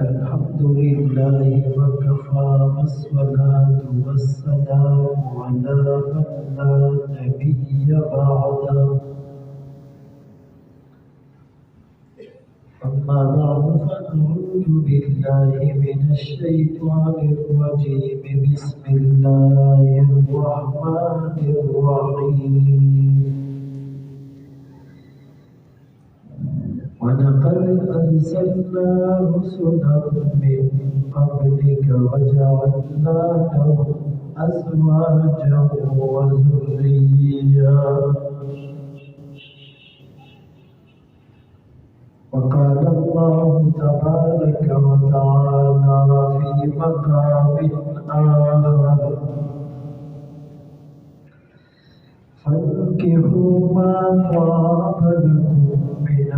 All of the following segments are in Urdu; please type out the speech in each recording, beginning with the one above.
الحمد لله وكفى والصلاة والسلام على من لا نبي بعده أما بعد فأعوذ بالله من الشيطان الرجيم بسم الله الرحمن الرحيم ولقد أرسلنا رسلا من قبلك وجعلنا لهم أزواجا وذريا وقال الله تبارك وتعالى في مقام آخر فانكحوا ما طاب لكم من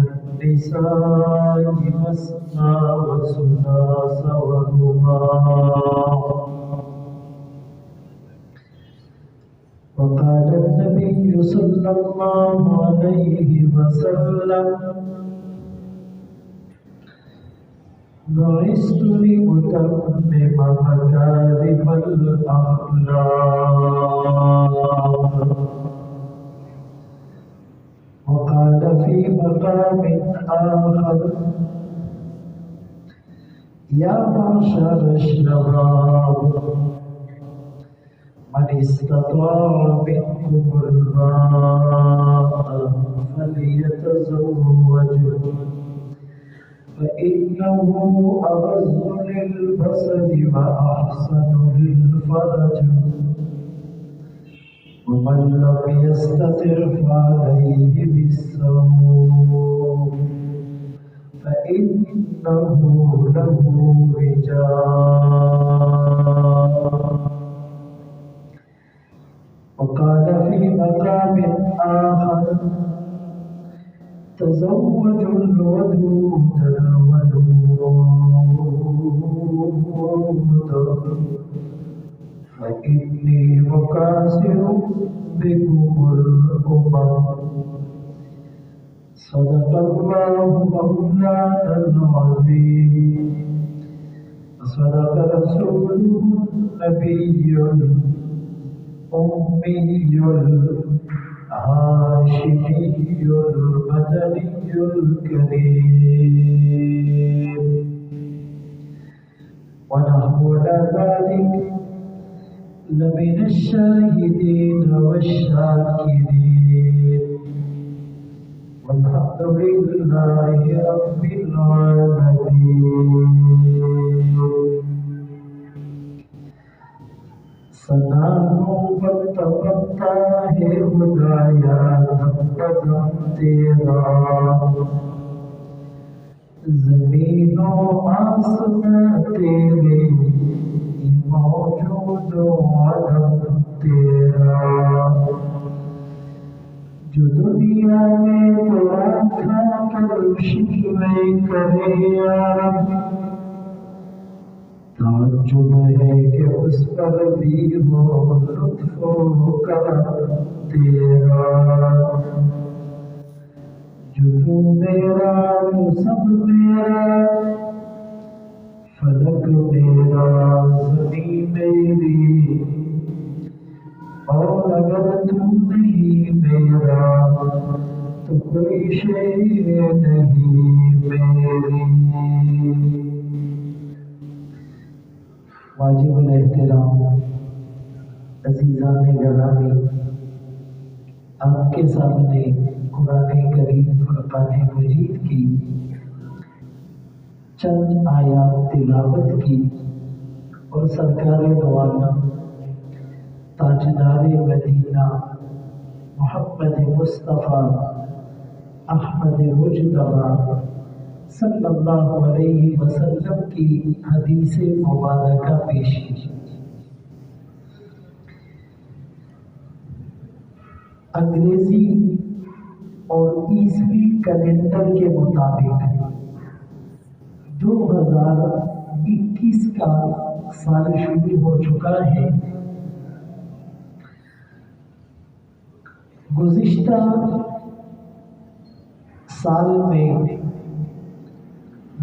النساء مثنى وثلاث ورباع وقال النبي صلى الله عليه وسلم بعثت لأتمم مكارم الأخلاق وقال في مقام آخر يا معشر الشباب من استطاع منكم الباء فليتزوج فإنه أغض للبصر وأحسن للفرج ومن لم يستطع فعليه بالصوم فإنه له وجاء وقال في مقام آخر تزوجوا الودود الودود فإني مكاثر بكم الأمم صدق الله مولانا العظيم وصدق رسوله النبي الأمي الهاشمي المدني الكريم ونحن على ذلك لمن الشاهدين والشاكرين والحمد لله رب العالمين سنانو بتا بتا ہے خدایا قدم تیرا زمین و آسمان تیرے موجود و عدم تیرا جو دنیا میں تیرا کھا کر شکوے کرے یا رب تعجب ہے کہ اس پر بھی ہو لطف و کرم تیرا جو تو میرا تو سب میرا فلک میرا زمین میری اور اگر تو نہیں میرا تو کوئی شے نہیں میری واجب الاحترام عزیزان گرامی آپ کے سامنے قرآن کریم فرقان مجید کی چند آیات تلاوت کی اور سرکار مولانا تاجدار مدینہ محمد مصطفیٰ احمد مجتبیٰ صلی اللہ علیہ وسلم کی حدیث مبارکہ پیش کی۔ انگریزی اور عیسوی کیلنڈر کے مطابق 2021 کا سال شروع ہو چکا ہے۔ گزشتہ سال میں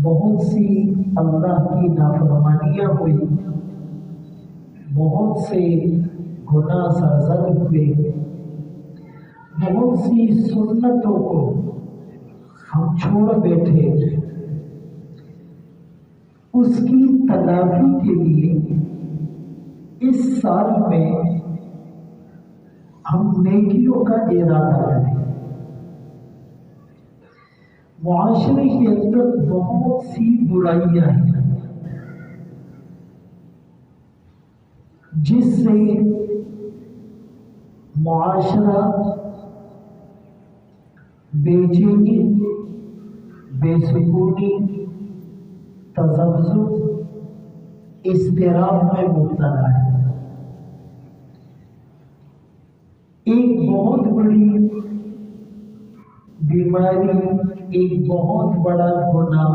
بہت سی اللہ کی نافرمانیاں ہوئی، بہت سے گناہ سرزد ہوئے، بہت سی سنتوں کو ہم چھوڑ بیٹھے۔ اس کی تلافی کے لیے اس سال میں ہم نیکیوں کا ارادہ کریں۔ معاشرے کے اندر بہت سی برائیاں ہیں جس سے معاشرہ بے چینی، بے سکونی، تذبذب، اضطراب میں مبتلا ہے۔ ایک بہت بڑی بیماری، ایک بہت بڑا گناہ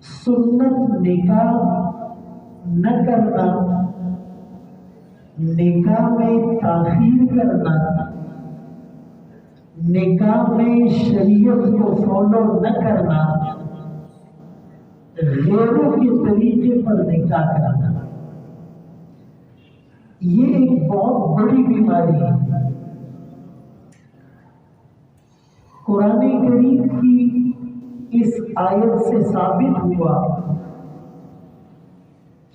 سنت نکاح نہ کرنا، نکاح میں تاخیر کرنا، نکاح میں شریعت کو فالو نہ کرنا، غیروں کے طریقے پر نکاح کرنا، یہ ایک بہت بڑی بیماری ہے۔ قرآن کریم کی اس آیت سے ثابت ہوا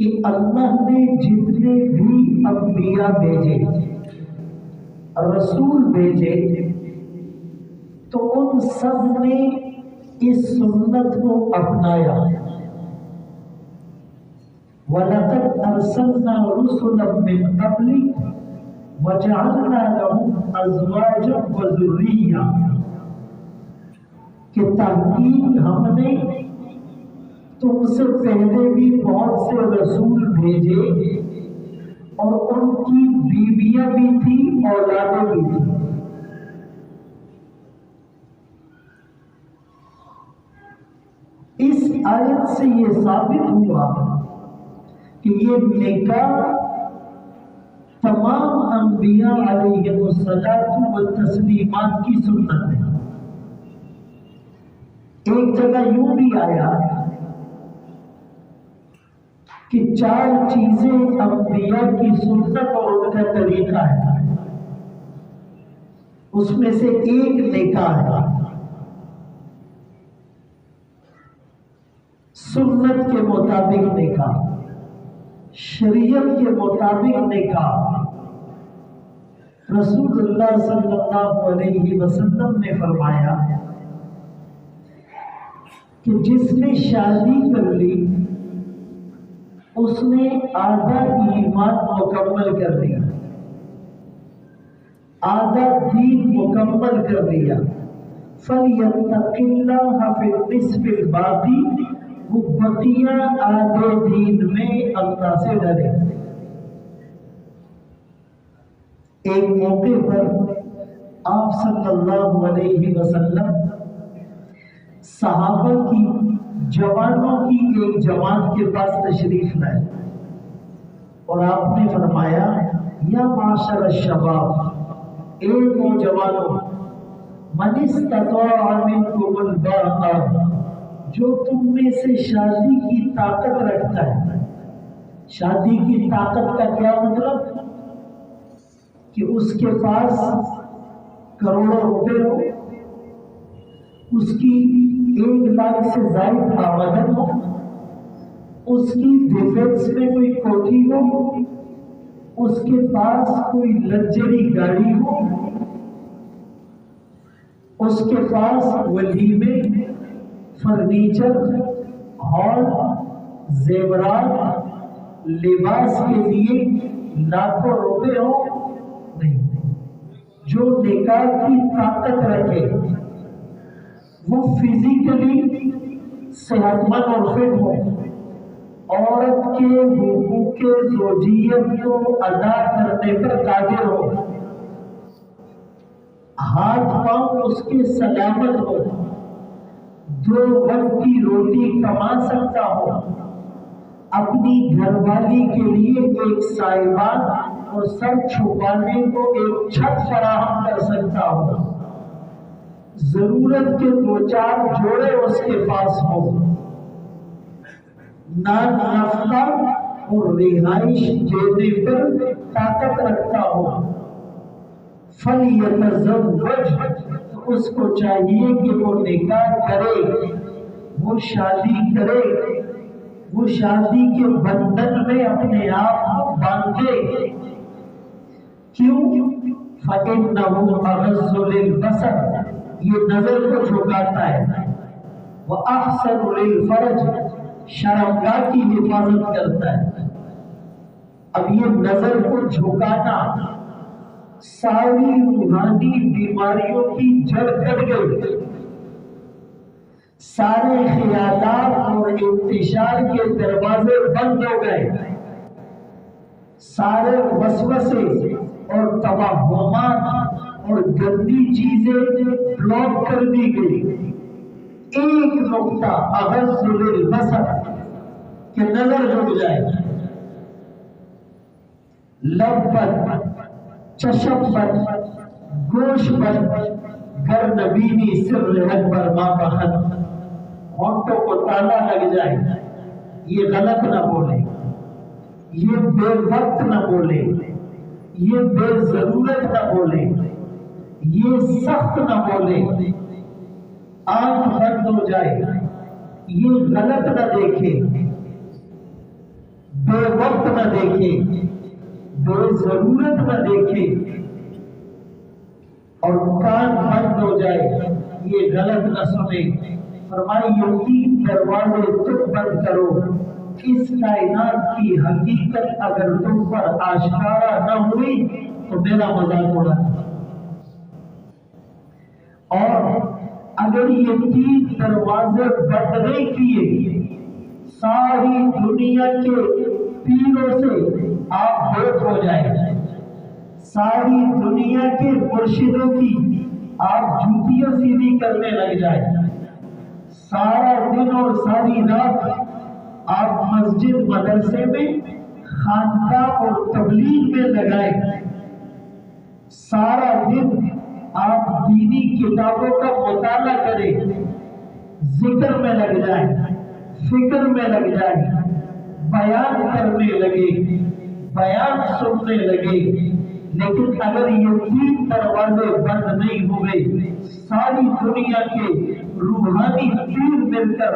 کہ اللہ نے جتنے بھی انبیاء بھیجے، رسول بھیجے، تو ان سب نے اس سنت کو اپنایا۔ وَلَقَدْ أَرْسَلْنَا رُسُلًا مِّن قَبْلِكَ وَجَعَلْنَا لَهُمْ أَزْوَاجًا وَذُرِّيَّةً، کہ تحقیق ہم نے تم سے پہلے بھی بہت سے رسول بھیجے اور ان کی بیویاں بھی تھیں، اولادیں بھی تھیں۔ اس آیت سے یہ ثابت ہوا کہ یہ نکاح تمام انبیاء علیہ الصلاۃ والتسلیمات کی سنت ہے۔ ایک جگہ یوں بھی آیا کہ 4 چیزیں انبیاء کی سنت اور ان کا طریقہ ہے، اس میں سے ایک نکاح ہے۔ سنت کے مطابق نکاح، شریعت کے مطابق نکاح۔ رسول اللہ صلی اللہ علیہ وسلم نے فرمایا کہ جس نے شادی کر لی اس نے آدھا ایمان مکمل کر دیا، آدھا دین مکمل کر دیا۔ فَلْيَتَّقِ اللَّهَ فِي النِّصْفِ الْبَاقِي، وہ بقیہ آدھے دین میں اللہ سے ڈرے۔ ایک موقع پر آپ صلی اللہ علیہ وسلم صحابہ کی، جوانوں کی ایک جماعت کے پاس تشریف لائے اور آپ نے فرمایا، یا معاشر الشباب، اے نوجوانوں، من استطاع منکم الباء، جو تم میں سے شادی کی طاقت رکھتا ہے۔ شادی کی طاقت کا کیا مطلب؟ کہ اس کے پاس کروڑوں روپے ہو، اس کی 1 لاکھ سے زائد آمدن ہو، اس کی ڈیفنس میں کوئی کوٹھی ہو، اس کے پاس کوئی لگژری گاڑی ہو، اس کے پاس ولیمے، فرنیچر، ہال، زیورات، لباس کے لیے لاکھوں روپے ہو، نہیں۔ جو نکاح کی طاقت رکھے، وہ فزیکلی صحت مند اور فٹ ہو، عورت کے حقوق زوجیت کو ادا کرنے پر قادر ہو، ہاتھ پاؤں اس کے سلامت ہو، 2 وقت کی روٹی کما سکتا ہو، اپنی گھر والی کے لیے ایک صاحبان اور سر چھپانے کو ایک چھت فراہم کر سکتا ہو، ضرورت کے دو چار جوڑے اس کے پاس ہو، نان نافتا اور رہائش دینے پر طاقت رکھتا ہو، فَلْيَتَزَوَّجْ، تو اس کو چاہیے کہ وہ نکاح کرے، وہ شادی کرے، وہ شادی کے بندھن میں اپنے آپ کو باندھے۔ کیوں؟ فَإِنَّهُ أَغَضُّ لِلْبَصَرِ، یہ نظر کو جھکاتا ہے، وَأَحْسَنُ لِلْفَرْجِ، شرمگاہ کی حفاظت کرتا ہے۔ اب یہ نظر کو جھکانا ساری روحانی بیماریوں کی جڑ کٹ گئی، سارے خیالات اور انتشار کے دروازے بند ہو گئے، سارے وسوسے اور توہمات اور گندی چیزیں بلاک کر دی گئی۔ ایک نقطہ اغض للبصر کہ نظر جھک جائے، لب بند، چشم بند، گوش بند، گر نبینی سر اکبر ما بہن، ہونٹوں کو تالا لگ جائے، یہ غلط نہ بولے، یہ بے وقت نہ بولے، یہ بے ضرورت نہ بولے، یہ سخت نہ بولے، آنکھ بند ہو جائے، یہ غلط نہ دیکھے، بے وقت نہ دیکھے، بے ضرورت نہ دیکھے، اور کان بند ہو جائے، یہ غلط نہ سنے۔ فرمائی یہ تین دروازے تم بند کرو، اس کائنات کی حقیقت اگر تم پر آشکارا نہ ہوئی تو میرا مذاق اڑا۔ اور اگر یہ تین دروازے بند نہیں کیے، ساری دنیا کے پیروں سے آپ بہت ہو جائیں، ساری دنیا کے مرشدوں کی آپ جوتیاں سیدھی کرنے لگ جائیں، سارا دن اور ساری رات آپ مسجد مدرسے میں، خانقاہ اور تبلیغ میں لگائیں، سارا دن آپ دینی کتابوں کا مطالعہ کریں، ذکر میں لگ جائیں، فکر میں لگ جائیں، بیان کرنے لگے، بیان سننے لگے، لیکن اگر یہ تین دروازے بند نہیں ہوئے، ساری دنیا کے روحانی پیر مل کر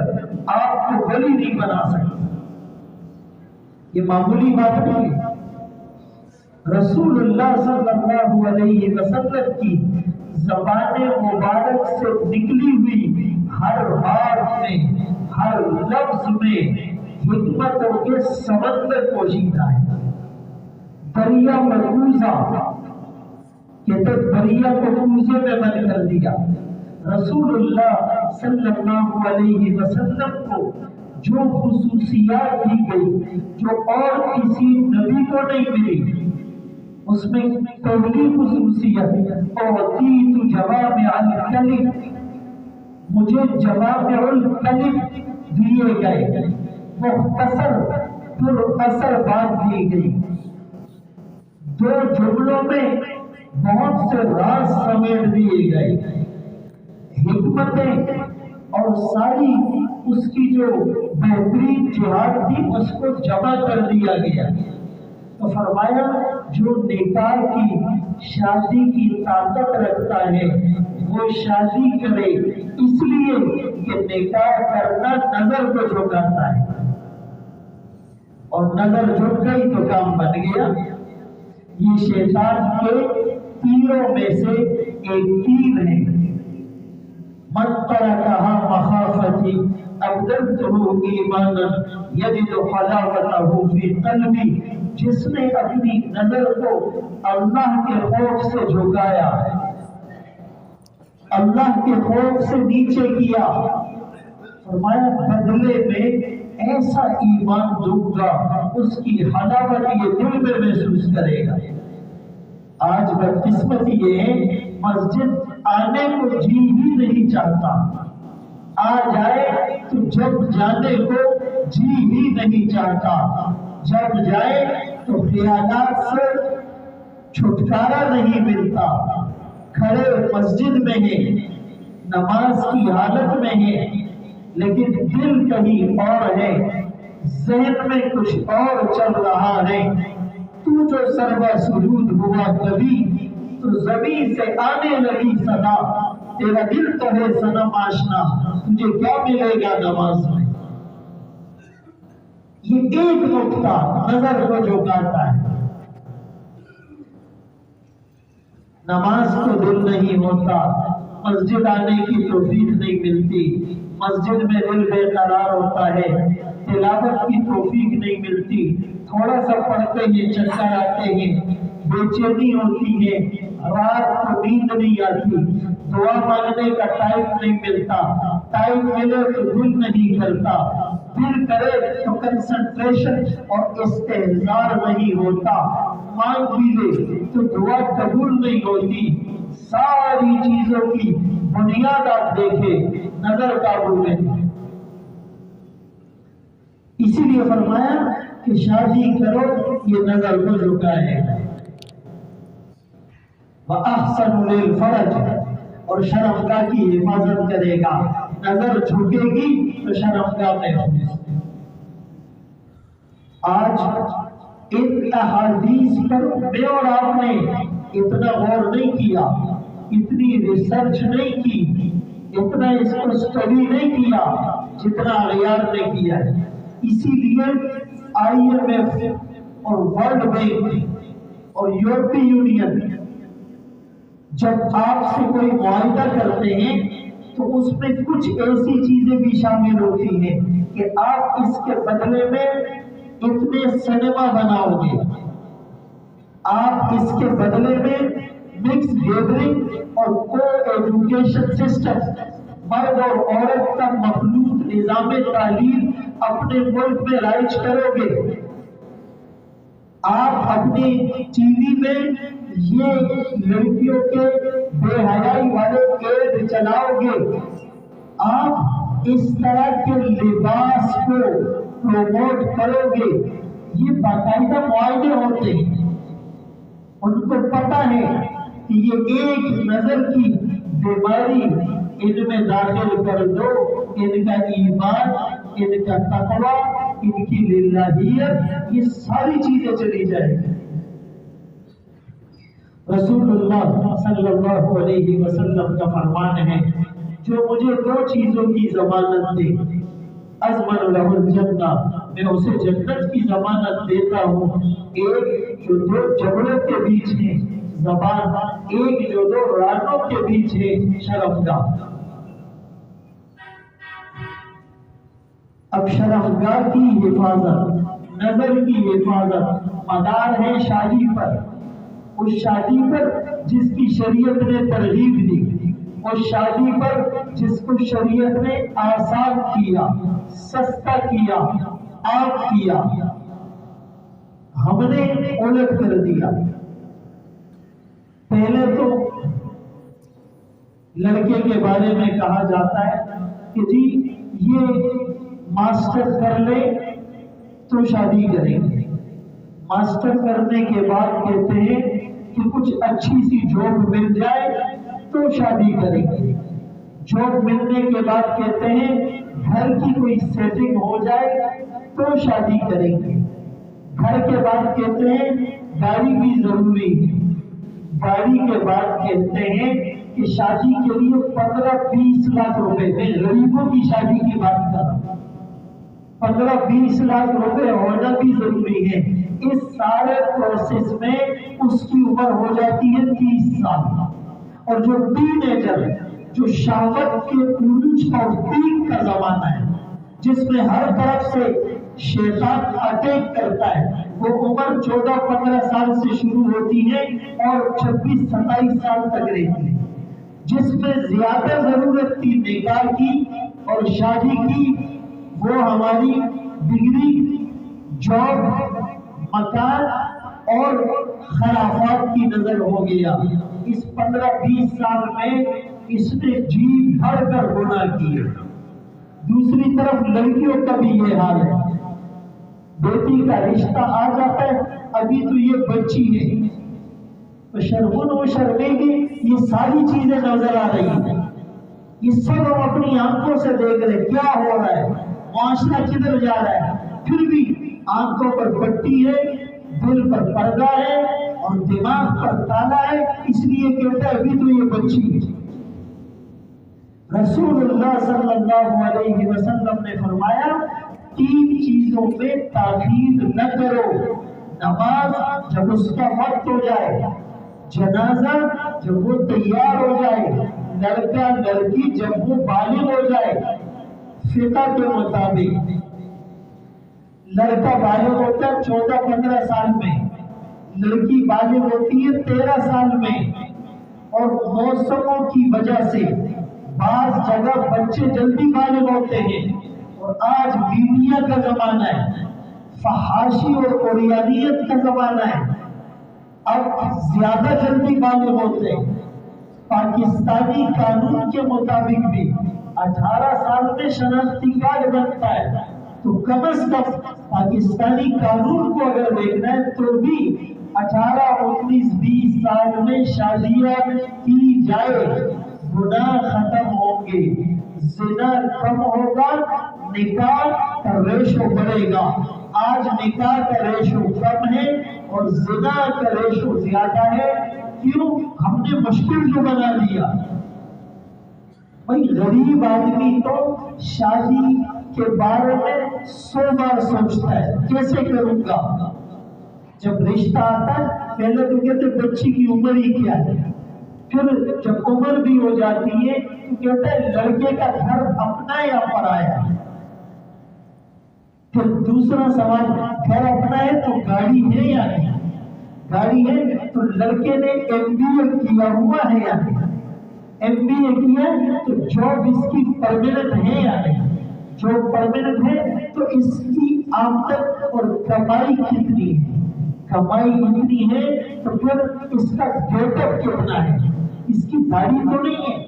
آپ کو ولی نہیں بنا سکتے۔ یہ معمولی بات نہیں ہے۔ رسول اللہ صلی اللہ علیہ وسلم کی زبان مبارک سے نکلی ہوئی ہر بات میں، ہر لفظ میں حکمتوں کے سمندر پوشیدہ ہے۔ دریا مرکوزہ کہتے دریا کو کوزے میں بند کر دیا۔ رسول اللہ صلی اللہ علیہ وسلم کو جو خصوصیات دی گئی جو اور کسی نبی کو نہیں ملی، اس میں پہلی خصوصیت اعطیت جوامع الکلم، مجھے جوامع الکلم دیے گئے، مختصر پر اثر بات دی گئی، دو جملوں میں بہت سے راز سمیٹ دیے گئے، حکمتیں اور ساری اس کی جو بہترین جہاد تھی اس کو جمع کر دیا گیا۔ تو فرمایا جو نکاح کی شادی کی طاقت رکھتا ہے وہ شادی کرے، اس لیے کہ نکاح کرنا نظر کو جھکاتا ہے، اور نظر جھک گئی تو کام بن گیا۔ یہ شیطان کے تیروں میں سے ایک تیر ہے۔ من ترکہا مخافتی ابدلتہ ایمانا یجد حلاوتہ فی قلبی، جس نے اپنی نظر کو اللہ کے خوف سے جھکایا، اللہ کے خوف سے نیچے کیا، فرمایا بدلے میں ایسا ایمان دوں گا اس کی حلاوت یہ دل میں محسوس کرے گا۔ آج بدقسمتی یہ ہے مسجد آنے کو جی ہی نہیں چاہتا، آ جائے تو جب جانے کو جی ہی نہیں چاہتا، جب جائے تو خیالات سے چھٹکارا نہیں ملتا، کھڑے مسجد میں ہیں نماز کی حالت میں ہے لیکن دل کہیں اور ہے، ذہن میں کچھ اور چل رہا ہے۔ تو جو سربا سجود ہوا کبھی تو زمین سے آنے لگی صدا، تیرا دل تو ہے صنم آشنا، تجھے کیا ملے گا نماز میں؟ یہ ایک نقطہ نظر کو جھکاتا ہے۔ نماز کو دل نہیں ہوتا، مسجد آنے کی توفیق نہیں ملتی، مسجد میں دل بے قرار ہوتا ہے، تلاوت کی توفیق نہیں ملتی، تھوڑا سا پڑھتے ہیں چکر آتے ہیں، بے چینی ہوتی ہے، رات کو نیند نہیں آتی، دعا مانگنے کا ٹائم نہیں ملتا، ٹائم ملے تو دل نہیں کرتا، دل کرے تو کنسنٹریشن اور استحضار نہیں ہوتا، مانگ بھی لے تو دعا قبول نہیں ہوتی۔ ساری چیزوں کی بنیاد آپ دیکھیں، نظر قابو میں نہیں۔ اسی لیے فرمایا کہ شادی کرو یہ نظر کو جھکائے گا، وَأَحْسَنُ لِلْفَرَجِ، اور شرمگاہ کی حفاظت کرے گا۔ نظر جھکے گی تو شرمگاہ میں ہوگی۔ آج ان احادیث پر میں اور آپ نے اتنا غور نہیں کیا، اتنی ریسرچ نہیں کی، اتنا اس کو اسٹڈی نہیں کیا جتنا اغیار نے کیا ہے۔ اسی لیے IMF اور ورلڈ بینک اور یورپی یونین جب آپ سے کوئی معاہدہ کرتے ہیں تو اس میں کچھ ایسی چیزیں بھی شامل ہوتی ہیں کہ آپ اس کے بدلے میں اتنے سینما بناؤ گے، آپ اس کے بدلے میں مکس گیدرنگ اور کو ایجوکیشن سسٹم، مرد اور عورت کا مخلوط نظام تعلیم اپنے ملک میں رائج کرو گے، آپ اپنی ٹی وی میں یہ لڑکیوں کے بے حیائی والے ایڈ چلاؤ گے، آپ اس طرح کے لباس کو پروموٹ کرو گے۔ یہ باقاعدہ معاہدے ہوتے ہیں، ان کو پتہ ہے کہ یہ ایک نظر کی بیماری ان میں داخل کر دو، ان کا ایمان، ان کا تقویٰ، ان کی للہیت، یہ ساری چیزیں چلی جائیں گی۔ رسول اللہ صلی اللہ علیہ وسلم کا فرمان ہے، جو مجھے دو چیزوں کی ضمانت دے اضمن لہ الجنہ، میں اسے جنت کی ضمانت دیتا ہوں۔ ایک جو دو جبڑوں کے بیچ ہے زبان، ایک جو دو رانوں کے بیچ ہے شرمگاہ۔ اب شرمگاہ کی حفاظت، نظر کی حفاظت مدار ہے شادی پر، اس شادی پر جس کی شریعت نے ترغیب دی، اس شادی پر جس کو شریعت نے آسان کیا، سستا کیا، عام کیا، ہم نے الٹ کر دیا۔ پہلے تو لڑکے کے بارے میں کہا جاتا ہے کہ جی یہ ماسٹر کر لے تو شادی کریں گے، ماسٹر کرنے کے بعد کہتے ہیں کہ کچھ اچھی سی جاب مل جائے تو شادی کریں گے، جاب ملنے کے بعد کہتے ہیں گھر کی کوئی سیٹنگ ہو جائے تو شادی کریں گے، گھر کے بعد کہتے ہیں گاڑی بھی ضروری ہے، گاڑی کے بعد کہتے ہیں کہ شادی کے لیے 15-20 لاکھ روپے، میں غریبوں کی شادی کی بات کر رہا ہوں، 15-20 لاکھ روپے ہونا بھی ضروری ہے۔ اس سارے پروسیس میں اس کی عمر ہو جاتی ہے 30 سال، اور جو ٹین ایجر، جو شہوت کے عروج اور پیک کا زمانہ ہے، جس میں ہر طرف سے شیطان اٹیک کرتا ہے، وہ عمر 14-15 سال سے شروع ہوتی ہے اور 26-27 سال تک رہتی ہے، جس میں زیادہ ضرورت تھی نکاح کی اور شادی کی، وہ ہماری ڈگری، جاب، مکان اور خرافات کی نظر ہو گیا۔ اس 15-20 سال میں اس نے جی بھر کر گناہ کیے۔ دوسری طرف لڑکیوں کا بھی یہ حال ہے، بیٹی کا رشتہ آ جاتا ہے، ابھی تو یہ بچی ہے تو شرمن و شرمے گی، یہ ساری چیزیں نظر آ رہی ہیں، یہ سب ہم اپنی آنکھوں سے دیکھ رہے کیا ہو رہا ہے، معاشرہ کدھر جا رہا ہے، پھر بھی آنکھوں پر پٹی ہے، دل پر پردہ ہے اور دماغ پر تالا ہے، اس لیے کہتا ہے ابھی تو یہ بچی ہے۔ رسول اللہ صلی اللہ علیہ وسلم نے فرمایا 3 چیزوں میں تاخیر نہ کرو، نماز جب اس کا وقت ہو جائے، جنازہ جب وہ تیار ہو جائے، لڑکا لڑکی جب وہ بالغ ہو جائے۔ فقہ کے مطابق لڑکا بالغ ہوتا ہے 14-15 سال میں، لڑکی بالغ ہوتی ہے 13 سال میں، اور موسموں کی وجہ سے بعض جگہ بچے جلدی بالغ ہوتے ہیں، اور آج بیویاں کا زمانہ ہے، فحاشی اور اوریانیت کا زمانہ ہے، اب زیادہ جلدی بالغ ہوتے ہیں۔ پاکستانی قانون کے مطابق بھی 18 سال میں شناختی کارڈ بنتا ہے، تو کم از کم پاکستانی قانون کو اگر دیکھنا ہے تو بھی 18, 19, 20 سال میں شادیاں کی جائے، گناہ ختم ہوں گے، زنا کم ہوگا، نکاح کا ریشو بڑھے گا۔ آج نکاح کا ریشو کم ہے اور زنا کا ریشو زیادہ ہے۔ کیوں؟ ہم نے مشکل جو بنا دیا۔ بھائی غریب آدمی تو شادی کے بارے میں 100 بار سوچتا ہے کیسے کروں گا۔ جب رشتہ آتا ہے پہلے تو کہتے بچی کی عمر ہی کیا ہے، پھر جب عمر بھی ہو جاتی ہے تو کہتا ہے لڑکے کا گھر اپنا یا پرایا ہے۔ پھر دوسرا سوال، گھر اپنا ہے تو گاڑی ہے یا نہیں، گاڑی ہے تو لڑکے نے MBA کیا ہوا ہے یا نہیں، MBA کیا تو جاب اس کی پرماننٹ ہے یا نہیں، جو پرماننٹ ہے تو اس کی آمدن اور کمائی کتنی ہے، کمائی اتنی ہے تو پھر اس کا گیٹ اپ کتنا ہے، اس کی داڑھی تو نہیں ہے۔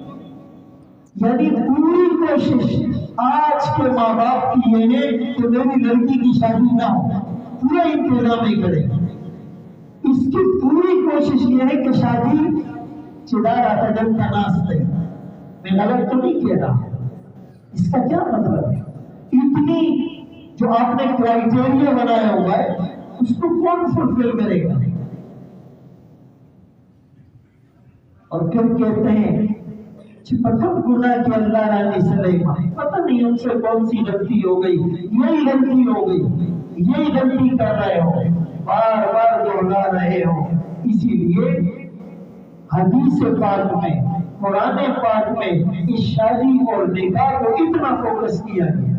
یعنی پوری کوشش آج کے ماں باپ کی یہ ہے کہ میری لڑکی کی شادی نہ ہو، پورا انتظام ہی کرے، اس کی پوری کوشش یہ ہے کہ شادی چدارا تجل کا ناس ہے۔ میں غلط تو نہیں کہہ رہا، اس کا کیا مطلب ہے؟ اتنی جو آپ نے کرائیٹیریا بنایا ہوا ہے اس کو کون فلفل کرے گا؟ اور پھر کہتے ہیں پتہ گناہ کے اللہ رانی سلیمان، پتہ نہیں ان سے کون سی غلطی ہو گئی، یہی غلطی ہو گئی، یہی غلطی کر رہے ہو، بار بار دوہرا رہے ہو۔ اسی لیے حدیث پاک میں، قرآن پاک میں اس شادی اور نکاح کو اتنا فوکس کیا گیا،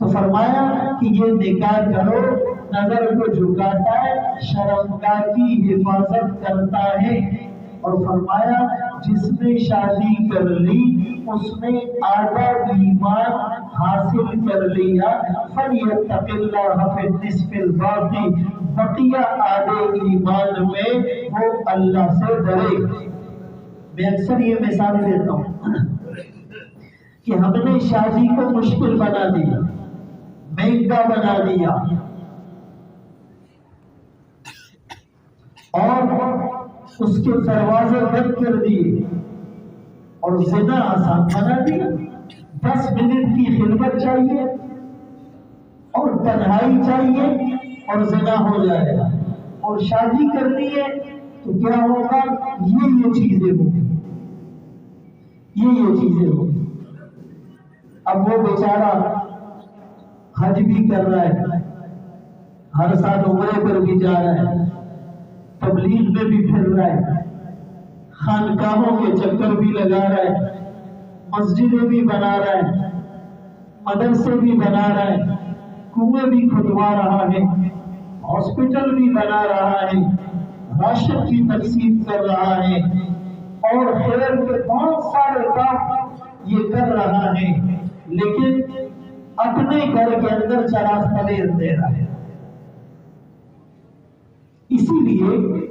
تو فرمایا کہ یہ نکاح کرو، نظر کو جھکاتا ہے، شرمگاہ کی حفاظت کرتا ہے، اور فرمایا جس نے شادی کر لی اس نے آدھا ایمان حاصل کر لیا، فَلْيَتَّقِ اللَّهَ فِي النِّصْفِ الْبَاقِي، بقیہ آدھے ایمان میں وہ اللہ سے ڈرے۔ میں اکثر یہ مثال دیتا ہوں کہ ہم نے شادی کو مشکل بنا دیا، مہنگا بنا دیا، اور اس کے دروازے بند کر دیے، اور زنا آسان بنا دیا۔ 10 منٹ کی خدمت چاہیے اور تنہائی چاہیے اور زنا ہو جائے گا، اور شادی کرنی ہے تو کیا ہوگا؟ یہ چیزیں ہوگی، یہ چیزیں ہوگی۔ اب وہ بیچارہ حج بھی کر رہا ہے، ہر سال عمرے پر بھی جا رہا ہے، تبلیغ میں بھی پھر رہا ہے، خانقاہوں کے چکر بھی لگا رہا ہے، مسجدیں بھی بنا رہا ہے، مدرسے بھی بنا رہا ہے، کنویں بھی کھدوا رہا ہے، ہاسپٹل بھی بنا رہا ہے، راشن بھی تقسیم کر رہا ہے، اور خیر کے بہت سارے کام یہ کر رہا ہے، لیکن اپنے گھر کے اندر چراغ پلیر دے رہا ہے۔ اسی لیے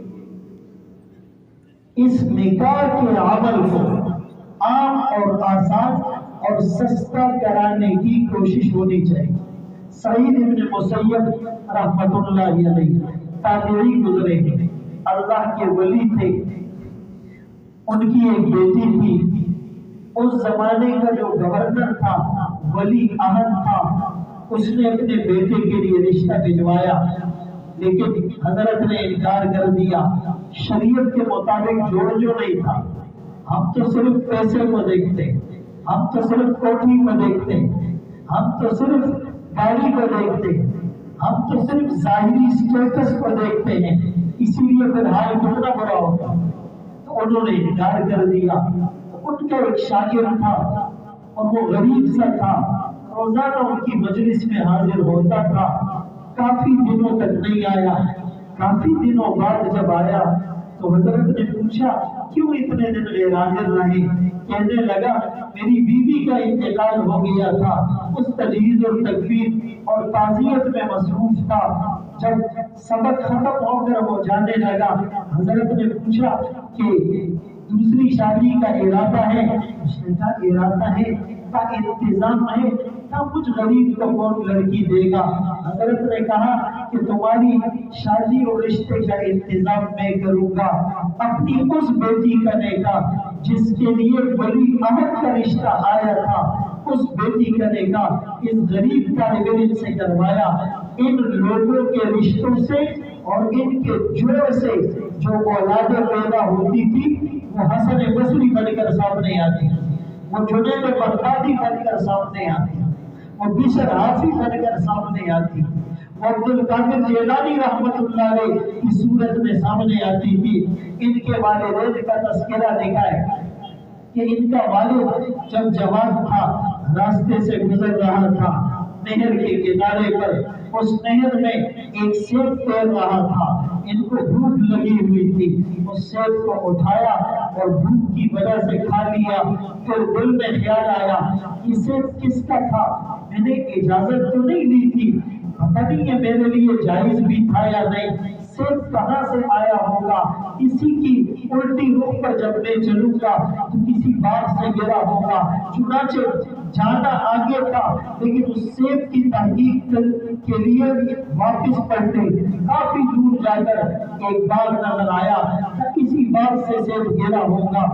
اس نکاح کے عمل کو عام اور آسان اور سستا کرانے کی کوشش ہونی چاہیے۔ سعید ابن مسیب رحمت اللہ علیہ تابعی گزرے ہیں، اللہ کے ولی تھے، ان کی ایک بیٹی تھی، اس زمانے کا جو گورنر تھا، ولی عہد تھا، اس نے اپنے بیٹے کے لیے رشتہ بھجوایا، لیکن حضرت نے انکار کر دیا۔ شریعت کے مطابق جوڑ جو نہیں تھا، ہم تو صرف پیسے کو دیکھتے، ہم تو صرف کوٹھی کو دیکھتے، ہم تو صرف گاڑی کو دیکھتے، ہم تو صرف ظاہری اسٹیٹس کو دیکھتے ہیں، اسی لیے پھر حال کتنا برا ہوتا۔ تو انہوں نے انکار کر دیا۔ ان کا ایک شاگرد تھا اور وہ غریب سا تھا، روزانہ ان کی مجلس میں حاضر ہوتا تھا، کافی دنوں تک نہیں آیا۔ کافی دنوں بعد جب آیا تو حضرت نے پوچھا کیوں اتنے دن غیر حاضر رہے؟ کہنے لگا میری بیوی کا انتقال ہو گیا تھا، اس تجہیز اور تکفین اور تعزیت میں مصروف تھا۔ جب سبق ختم ہو کر وہ جانے لگا، حضرت نے پوچھا کہ دوسری شادی کا ارادہ ہے؟ اس نے کہا ارادہ ہے، کا انتظام ہے، کا مجھ غریب کو کون لڑکی دے گا؟ حضرت نے کہا کہ تمہاری شادی اور رشتے کا انتظام میں کروں گا، اپنی اس بیٹی کا نکاح جس کے لیے ولی عہد کا رشتہ آیا تھا، اس بیٹی کا نکاح اس غریب طالب علم سے کروایا۔ ان لوگوں کے رشتوں سے اور ان کے جوڑ سے جو اولادیں پیدا ہوتی تھی وہ حسن بصری بن کر سامنے آتی، وہ جنید بغدادی بن کر سامنے آتی، وہ بشر حافظ بن کر سامنے آتی، وہ عبد القادر جیلانی رحمت اللہ علیہ کی صورت میں سامنے آتی تھی۔ ان کے والدین کا تذکرہ لکھا ہے کہ ان کا والد جب جوان تھا راستے سے گزر رہا تھا، نہر کے کنارے پر اس نہر میں ایک سیب تیر رہا تھا، ان کو بھوک لگی ہوئی تھی، اس سیب کو اٹھایا اور بھوک کی وجہ سے کھا لیا۔ پھر دل میں خیال آیا یہ سیب کس کا تھا؟ میں نے اجازت تو نہیں لی تھی، پتہ نہیں ہے میرے لیے جائز بھی تھا یا نہیں، سیب کہاں سے آیا ہوگا؟ کسی کی الٹی رخ پر جب میں چلوں گا تو کسی باغ سے گرا ہوگا۔ چنانچہ جانا آگے تھا لیکن اس سیب کی تحقیق کے لیے واپس پلٹے، کافی دور جا کر ایک باغ نظر آیا، کسی باغ سے سیب گرا ہوگا۔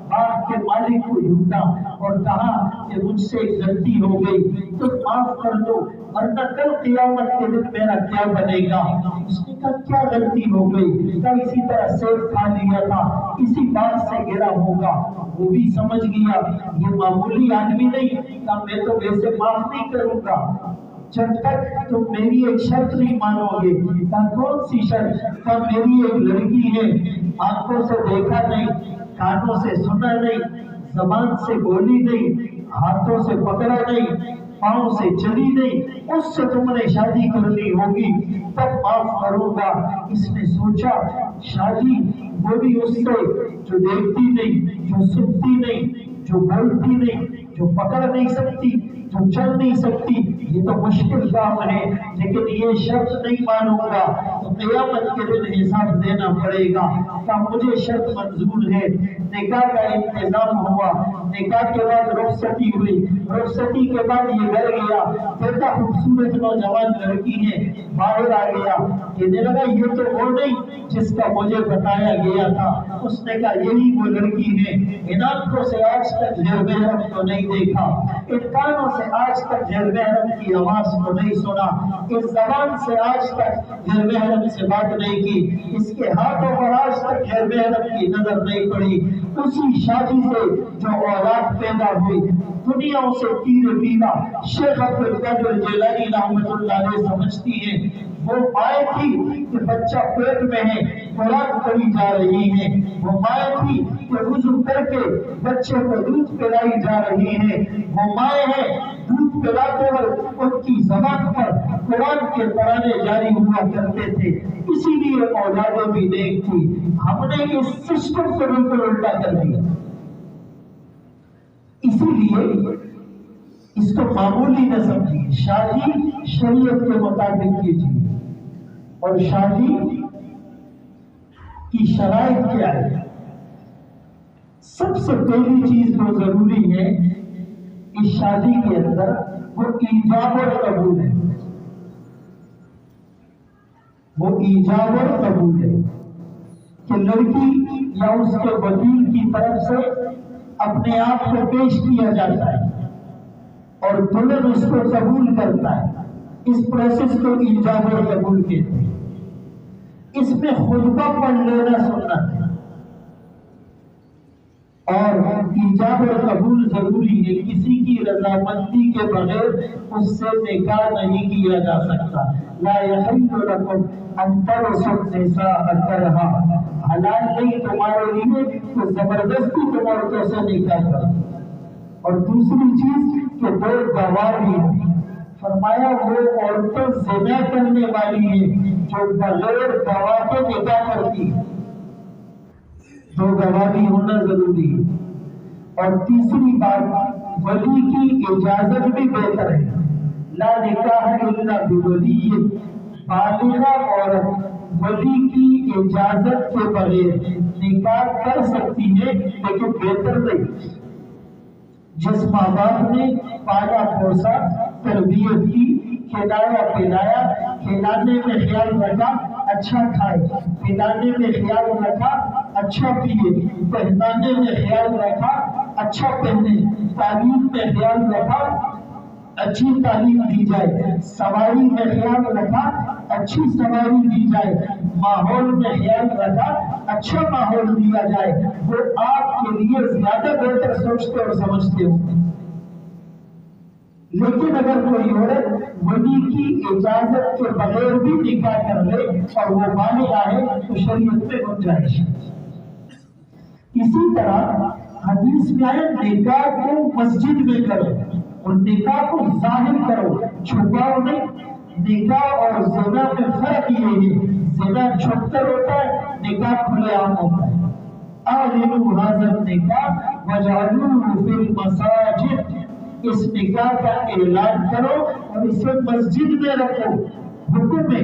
باغ کے مالک کو ڈھونڈا اور کہا کہ مجھ سے غلطی ہو گئی، تو معاف کر دو ورنہ کل قیامت کے دن میرا کیا بنے گا؟ اس نے کہا کیا غلطی ہو گئی؟ کہا اسی طرح سیب کھا لیا تھا، کسی باغ سے گرا ہوگا۔ وہ بھی سمجھ گیا یہ معمولی آدمی نہیں، کہا میں تو ویسے معاف نہیں کروں گا جب تک تم میری ایک شرط نہیں مانو گے۔ کہا کون سی شرط؟ کہا میری ایک لڑکی ہے، آنکھوں سے دیکھا نہیں، کانوں سے سنا نہیں، زبان سے بولی نہیں، ہاتھوں سے پکڑا نہیں، پاؤں سے چلی نہیں، اس سے تم نے شادی کرنی ہوگی تب معاف کروں گا۔ اس نے سوچا شادی وہ بھی اس سے جو دیکھتی نہیں، جو سنتی نہیں، جو بولتی نہیں، جو پکڑ نہیں سکتی، جو چل نہیں سکتی، یہ تو مشکل کام ہے، لیکن یہ شرط نہیں مانوں گا تو قیامت کے دن حساب دینا پڑے گا۔ کہ مجھے شرط منظور ہے۔ نکاح کا انتظام ہوا، نکاح کے بعد رخصتی ہوئی، رخصتی کے بعد یہ گھر گیا، دیکھا خوبصورت نوجوان لڑکی ہے، باہر آ گیا، کہنے لگا یہ تو وہ نہیں جس کا مجھے بتایا گیا تھا۔ اس نے کہا یہی وہ لڑکی ہے، ان آنکھوں سے آج تک غیر محرم کو نہیں دیکھا، ان کانوں سے آج تک غیر محرم کی آواز کو نہیں سنا، اس زبان سے آج تک غیر محرم سے بات نہیں کی، اس کے ہاتھوں پر آج تک غیر محرم کی نظر نہیں پڑی۔ اسی شادی سے جو اولاد پیدا ہوئی، دنیا اسے تیر پیلا۔ شیخ عبد القادر جیلانی رحمت اللہ علیہ سمجھتی ہے وہ مائیں تھی کہ بچہ پیٹ میں ہے، قرآن پڑھی جا رہی ہے، وہ مائیں تھی کہ وضو کر کے بچے کو دودھ پلائی جا رہی ہے، وہ مائیں ہیں دودھ پلاتے وقت ان کی زبان پر قرآن کے ترانے جاری ہوا کرتے تھے، اسی لیے اولادیں بھی نیک تھی۔ ہم نے اس سسٹم کو بالکل الٹا کر دیا، اسی لیے اس کو معمولی نہ سمجھیے۔ شادی شریعت کے مطابق کیجیے، اور شادی کی شرائط کیا ہے؟ سب سے پہلی چیز جو ضروری ہے اس شادی کے اندر وہ ایجاب اور قبول ہے، وہ ایجاب اور قبول ہے کہ لڑکی یا اس کے وکیل کی طرف سے اپنے آپ کو پیش کیا جاتا ہے اور دلہن اس کو قبول کرتا ہے، اس پروسیس کو ایجاب اور قبول کہتے ہیں۔ اس میں خطبہ پڑھ لینا سنت ہے اور ایجاب اور قبول ضروری ہے، کسی کی رضامندی کے بغیر اس سے نکاح نہیں کیا جا سکتا۔ لا یحل لکم ان ترثوا النساء کرہا، حلال نہیں تمہارے لیے کہ زبردستی تم عورتوں سے نکاح کرو۔ اور دوسری چیز کہ دو گواہ بھی ہیں، فرمایا وہ عورتیں زنا کرنے والی ہیں جو بغیر گواہ کے نکاح کرتی ہیں، دو گواہ بھی ہونا ضروری ہے۔ اور تیسری بات، ولی کی اجازت بھی بہتر ہے۔ لا نکاح الا بولی، بالغہ عورت ولی کی اجازت کے بغیر نکاح کر سکتی ہے لیکن بہتر نہیں۔ جس ماں باپ نے پالا پوسا، تربیت کی، کھلایا پلایا، کھلانے میں خیال رکھا اچھا کھائے، پلانے میں خیال رکھا اچھا پیے، پہنانے میں خیال رکھا اچھا پہنے، تعلیم میں خیال رکھا اچھی تعلیم دی جائے، سواری میں خیال رکھا اچھی سواری دی جائے، ماحول میں خیال رکھا اچھا ماحول دیا جائے، وہ آپ کے لیے زیادہ بہتر سوچتے اور سمجھتے ہو۔ لیکن اگر کوئی عورت ولی کی اجازت کے بغیر بھی نکاح کر لے اور وہ بالغ ہے تو شریعت میں گنجائش ہے۔ اسی طرح حدیث میں آیا نکاح کو مسجد میں کرو اور نکاح کو ظاہر کرو، چھپاؤ نہیں۔ نکاح اور زنا میں فرق یہ ہے، زنا چھپ کر ہوتا ہے، نکاح کھلے عام ہوتا ہے۔ اعلنوا هذا النکاح وجعلوه فی المساجد، اس نکاح کا اعلان کرو اور اسے مسجد میں رکھو۔ حکم میں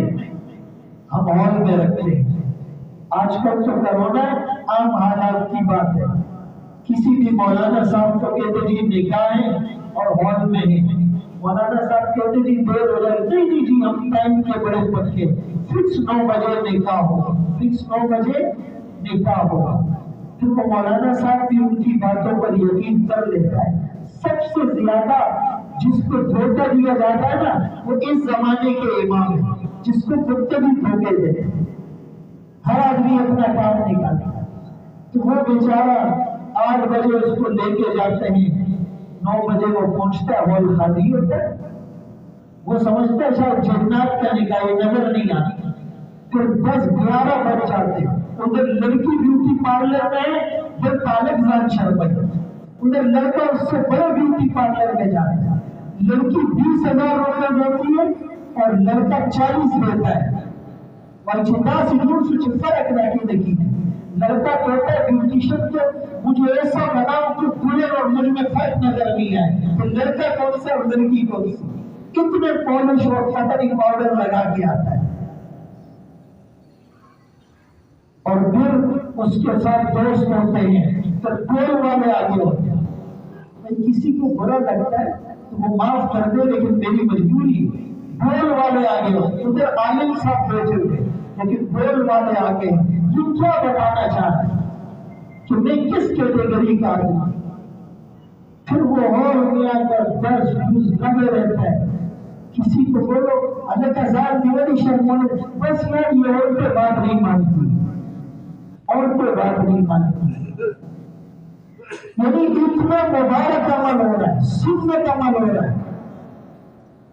ہم ہال میں رکھتے ہیں، آج کل تو کرونا عام حالات کی بات ہے، کسی بھی مولانا صاحب کو کہتے جی نکاح ہے اور ہال میں ہے، مولانا صاحب کہتے جی دیر ہو جائے، نہیں جی ہم ٹائم کے بڑے پکے، فکس 9 بجے نکاح ہوگا، فکس 9 بجے نکاح ہوگا۔ پھر وہ مولانا صاحب بھی ان کی باتوں پر یقین کر لیتا ہے۔ سب سے زیادہ جس کو دھوکہ دیا جاتا ہے نا وہ اس زمانے کے امام ہیں، جس کو کتے بھی دھوکے دیتے ہیں، ہر آدمی اپنا کام نکالتا ہے۔ تو وہ بیچارہ 8 بجے اس کو لے کے جاتے ہیں، 9 بجے وہ پہنچتا ہے، ہال خالی ہوتا ہے، وہ سمجھتا ہے شاید جنات کا نکاح، نظر نہیں آتا۔ پھر 10-11 بج جاتے ہیں، ادھر لڑکی بیوٹی پارلر میں ہے، پھر پالک زاد شربت، ادھر لڑکا اس سے بڑے بیوٹی پارلر میں جاتا ہے، لڑکی 20,000 روپے دیتی ہے اور لڑکا 40 دیتا ہے، اور جدا سے دور سے فرق بیٹھی دیکھی ہے۔ لڑکا کہتا ہے بیوٹیشن کو مجھے ایسا بناؤ کہ پورے اور مجھ میں فرق نظر نہیں آئے، تو لڑکا کون سا اور لڑکی کون سی، کتنے پالش اور فتری پاؤڈر لگا کے آتا ہے، اور پھر اس کے ساتھ دوست ہوتے ہیں، پھر ٹول والے آگے ہوتے ہیں۔ کسی کو برا لگتا ہے تو وہ معاف کر دے لیکن میری مجبوری ہے، ٹول والے آگے ہوتے ہیں، ادھر عالم صاحب بیٹھے ہوئے لیکن ٹول والے آگے ہیں۔ یہ کیا بتانا چاہتے ہیں کہ میں کس کیٹیگری کا آدمی؟ پھر وہ اور میں آ کر 10 فیوز لگے رہتا ہے، کسی کو بولو اللہ کا ذات دیوانی شرم، بس یار یہ عورتیں بات نہیں مانتی، عورتیں بات نہیں مانتی، یعنی اتنا مبارک عمل ہو رہا ہے، سنت عمل ہو رہا ہے،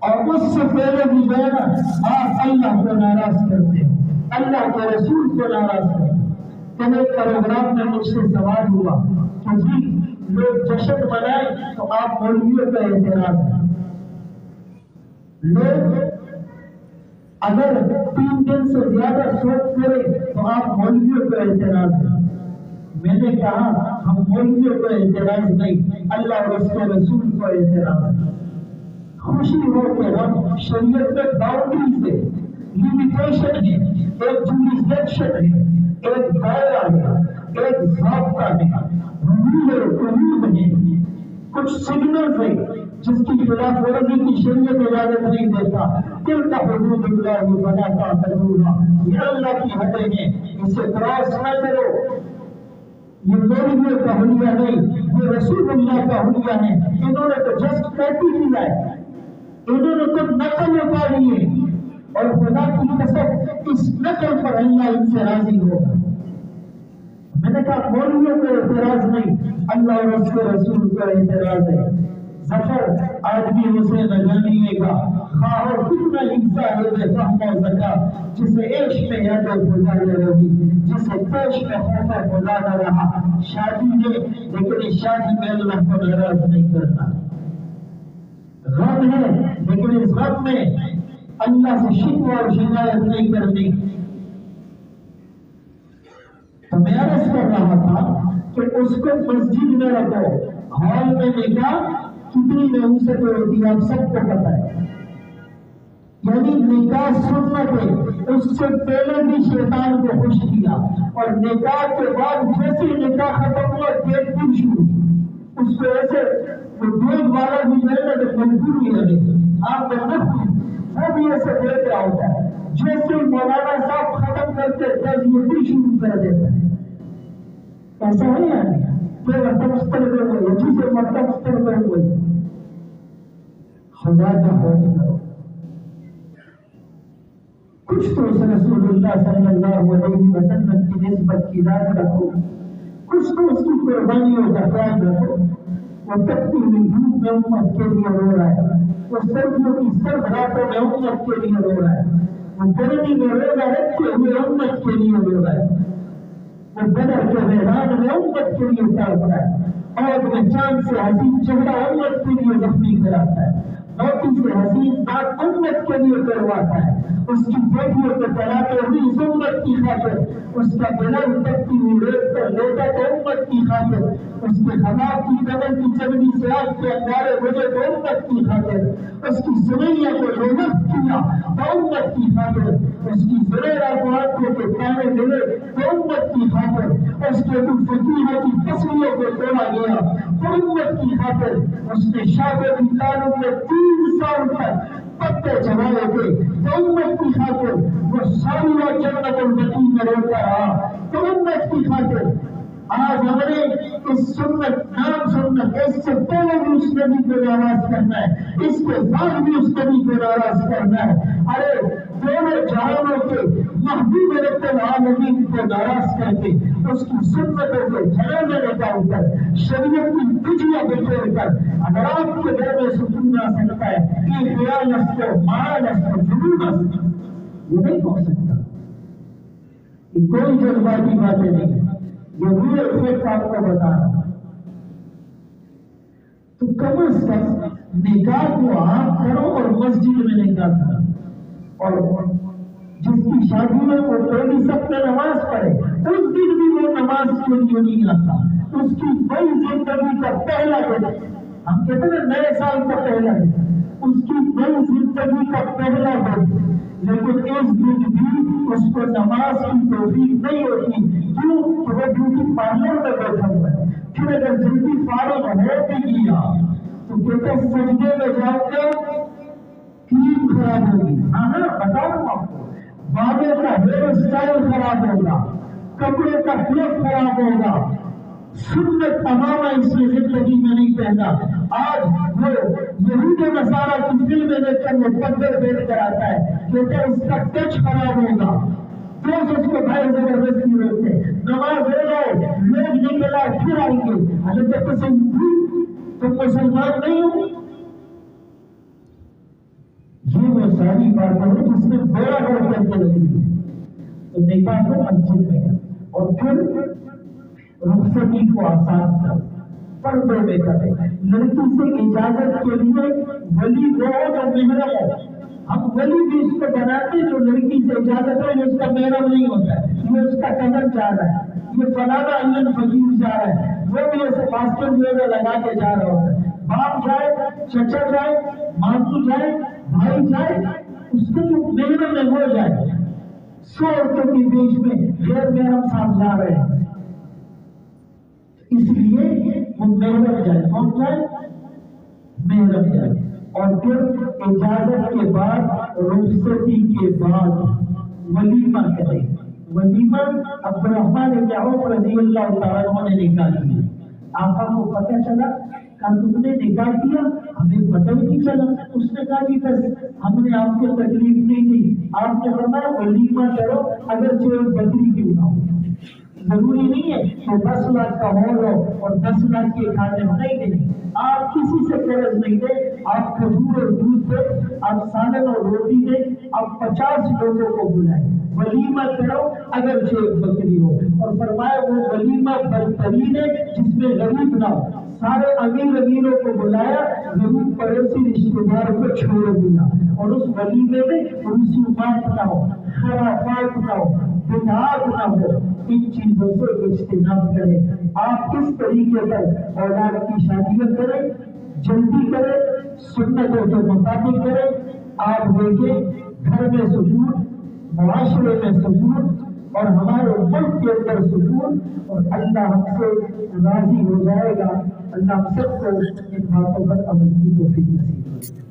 اور اس سے پہلے بھی جو ہے نا آپ اللہ کو ناراض کرتے ہو، اللہ کے رسول کو ناراض کرتے ہو۔ کل ایک پروگرام میں مجھ سے سوال ہوا کہ جی لوگ جشن منائیں تو آپ مولویوں کا اعتراض ہے، لوگ اگر 3 دن سے زیادہ سوچ کریں تو آپ مولویوں کا اعتراض ہے۔ میں نے کہا ہم مولویوں کو اعتراض نہیں، اللہ اور اس کے رسول کو اعتراض ہے۔ خوشی ہو کہ ہم شریعت میں باؤنڈریز ہے، لمیٹیشن ہے، ایک جوریسڈکشن ہے، ایک دائرہ ہے، ایک ضابطہ ہے، حدود ہے، کچھ سگنلز ہیں جس کی خلاف ورزی کی شریعت اجازت نہیں دیتا۔ تلک حدود اللہ فلا تعتدوها، یہ اللہ کی حدیں ہیں، اسے کراس نہ کرو۔ یہ مولویوں کا حلیہ نہیں، یہ رسول اللہ کا حلیہ ہے۔ انہوں نے تو جسٹ کاپی کیا ہے، انہوں نے تو نقل اتاری ہے، اور خدا کی قسم اس نقل پر اللہ ان سے راضی ہوگا۔ میں نے کہا مولویوں کو اعتراض نہیں، اللہ اور اس کے رسول کو اعتراض ہے۔ ظفر آدمی اسے نہ جانیے گا، خواہ کتنا حصہ ہے بے فہم و ذکا، جسے عشق میں یاد خدا نہ رہی، جسے پیش میں خوف خدا نہ رہا۔ شادی ہے لیکن اس شادی میں اللہ کو ناراض نہیں کرنا، غم ہے لیکن اس غم میں اللہ سے شکوہ اور شکایت نہیں کرنی۔ تو میں عرض کر رہا تھا کہ اس کو مسجد میں رکھو، ہال میں نکاح کتنی نحوست ہوتی ہے آپ سب کو پتا ہے، یعنی نکاح سنت ہے، اس سے پہلے بھی شیطان کو خوش کیا، اور نکاح کے بعد جیسے نکاح ختم ہوا گیٹ بھی شروع، اس کو ایسے وہ دیکھ والا بھی جو ہے نا تو مجبور ہی لگے آپ کا نفس وہ بھی ایسے دیکھ رہا ہوتا ہے، جیسے مولانا صاحب ختم کرتے تجویز شروع کر دیتا ہے۔ ایسا نہیں ہے کہ مستر میں ہوئے جسے مستر میں ہوئے، خدا کا خوف کرو، کچھ تو اس رسول اللہ صلی اللہ علیہ وسلم کی نسبت کی لاز رکھو، کچھ تو اس کی قربانیوں کا خیال رکھو۔ وہ تپتی ہوئی دھوپ میں امت کے لیے رو رہا ہے، وہ سردیوں کی سرد راتوں میں امت کے لیے رو رہا ہے، وہ گرمی میں روزہ رکھتے ہوئے امت کے لیے رو رہا ہے، وہ بدر کے میدان میں امت کے لیے تڑپ رہا ہے، آگ میں چاند سے حسین چہرہ امت کے لیے زخمی کراتا ہے، موتی سے حسین بات امت کے لیے کرواتا ہے، اس کی بیٹیوں کو چلاتے ہوئی اس امت کی خاطر، اس کا بلند تکتی ہوئی ریت پر لیتا تو امت کی خاطر، اس کے خباب کی قدر کی چربی سے آگ کے انگارے بجے تو امت کی خاطر، اس کی سوئیاں کو روزت کیا تو امت کی خاطر، اس کی زریرہ کو آنکھوں کے تانے ملے تو امت کی خاطر، اس کے فقیروں کی تصویروں کو توڑا گیا تو امت کی خاطر، اس نے شاگردی تعلق میں 3 سال تک پتے چڑھائے تھے تو امت کی خاطر، وہ ساری جنت البقیع میں روتا رہا تو امت کی خاطر۔ آج ہم نے اس سنت نام سنت اس سے پہلے بھی اس نبی کو ناراض کرنا ہے، اس کے بعد بھی اس نبی کو ناراض کرنا ہے۔ ارے دونوں جہانوں کے محبوب رب العالمین کو ناراض کر کے اس کی سنتوں کو جھڑے میں نکال کر شریعت کی دجیاں بکھیر کر اگر آپ کے گھر میں سکون آ سکتا ہے کہ خیال کو مال کو جنون یہ نہیں ہو سکتا، یہ کوئی جذباتی باتیں نہیں، یہ روح افیکٹ آپ کو بتا رہا۔ تو کم از کم نکاح کو آپ کرو اور مسجد میں نکاح کرو، اور جس کی شادی میں وہ پہلی سب میں نماز پڑھے اس دن بھی وہ نماز کے لیے نہیں آتا، اس کی نئی زندگی کا پہلا دن، ہم کہتے ہیں نئے سال کا پہلا دن، اس کی نئی زندگی کا پہلا دن، لیکن اس دن بھی اس کو نماز کی توفیق نہیں ہوتی، کیوں کہ وہ بیوٹی پارلر میں بیٹھا ہوا ہے۔ پھر اگر جلدی فارغ ہو بھی گیا تو کہتے سجدے میں جاؤ گے کریم خراب ہوگی، ہاں بتا رہا ہوں آپ کو، بابے کا ہیئر اسٹائل خراب ہوگا، کپڑے کا کلپ خراب ہوگا، سنت تمام اس کی زندگی میں نہیں پہنا۔ آج وہ یہود نصارہ کی فلمیں دیکھ کر وہ پتھر بیٹھ کر آتا ہے، کہتے اس کا ٹچ خراب ہوگا، تو اس کو بھائی زبردستی روکتے، نماز ہو جائے لوگ نکلا پھر آئیں گے، حالانکہ تم مسلمان نہیں ہو۔ یہ وہ ساری باتیں ہیں جس میں بڑا بڑھ کر کے لگی ہے۔ تو نکاح کو مسجد میں اور پھر رخصتی کو آسان کرو، پردے میں کرے، لڑکی سے اجازت کے لیے ولی وہ ہو جو محرم ہو، ہم ولی بھی اس کو بناتے جو لڑکی سے اجازت ہو، یہ اس کا محرم نہیں ہوتا ہے، یہ اس کا کزن جا رہا ہے، یہ فلانا علم فقیر جا رہا ہے، وہ بھی ایسے ماسٹر جو لگا کے جا رہا ہوتا ہے، باپ جائے، چچا جائے، مامو جائے، بھائی جائے، اس کو جو محرم میں ہو جائے، 100 عورتوں کے بیچ میں غیر محرم صاحب جا رہے ہیں، اس لیے وہ محرم جائے، کون جائے؟ محرم جائے، اور پھر اجازت کے بعد رخصتی کے بعد ولیمہ کرے، ولیمہ عبد الرحمن بن عوف رضی اللہ تعالیٰ عنہ نے نکاح کیا. آقا کو پتہ چلا کہ تم نے نکاح کیا، ہمیں پتہ ہی نہیں چلا. اس نے کہا جی بس ہم نے آپ کو تکلیف نہیں دی. آپ نے فرمایا ولیمہ کرو اگرچہ ایک بکری کیوں نہ ہو. ضروری نہیں ہے کہ 10 لاکھ کا ہو اور 10 لاکھ کے کھانے ہو، نہیں نہیں. آپ کسی سے قرض نہیں دیں، آپ کھجور اور دودھ دیں، آپ سالن اور روٹی دیں، آپ 50 لوگوں کو بلائیں، ولیمہ کرو اگرچہ ایک بکری ہو. اور فرمایا وہ ولیمہ بہترین ہے جس میں غریب نہ ہو. سارے امیر امیروں کو بلایا، غریب پڑوسی رشتے دار کو چھوڑ دیا. اور اس ولیمے میں رسومات نہ ہو، خرافات نہ ہو، بدعات نہ ہو. ان چیزوں سے اجتناب کریں. آپ کس طریقے پر اولاد کی شادیاں کریں، جلدی کریں، سنتوں کے مطابق کریں. آپ دیکھیں گھر میں سکون، معاشرے میں سکون، اور ہمارے ملک کے اندر سکون، اور اللہ ہم سے راضی ہو جائے گا. اللہ ہم سب کو ان باتوں پر عمل کی توفیق نصیب کرے.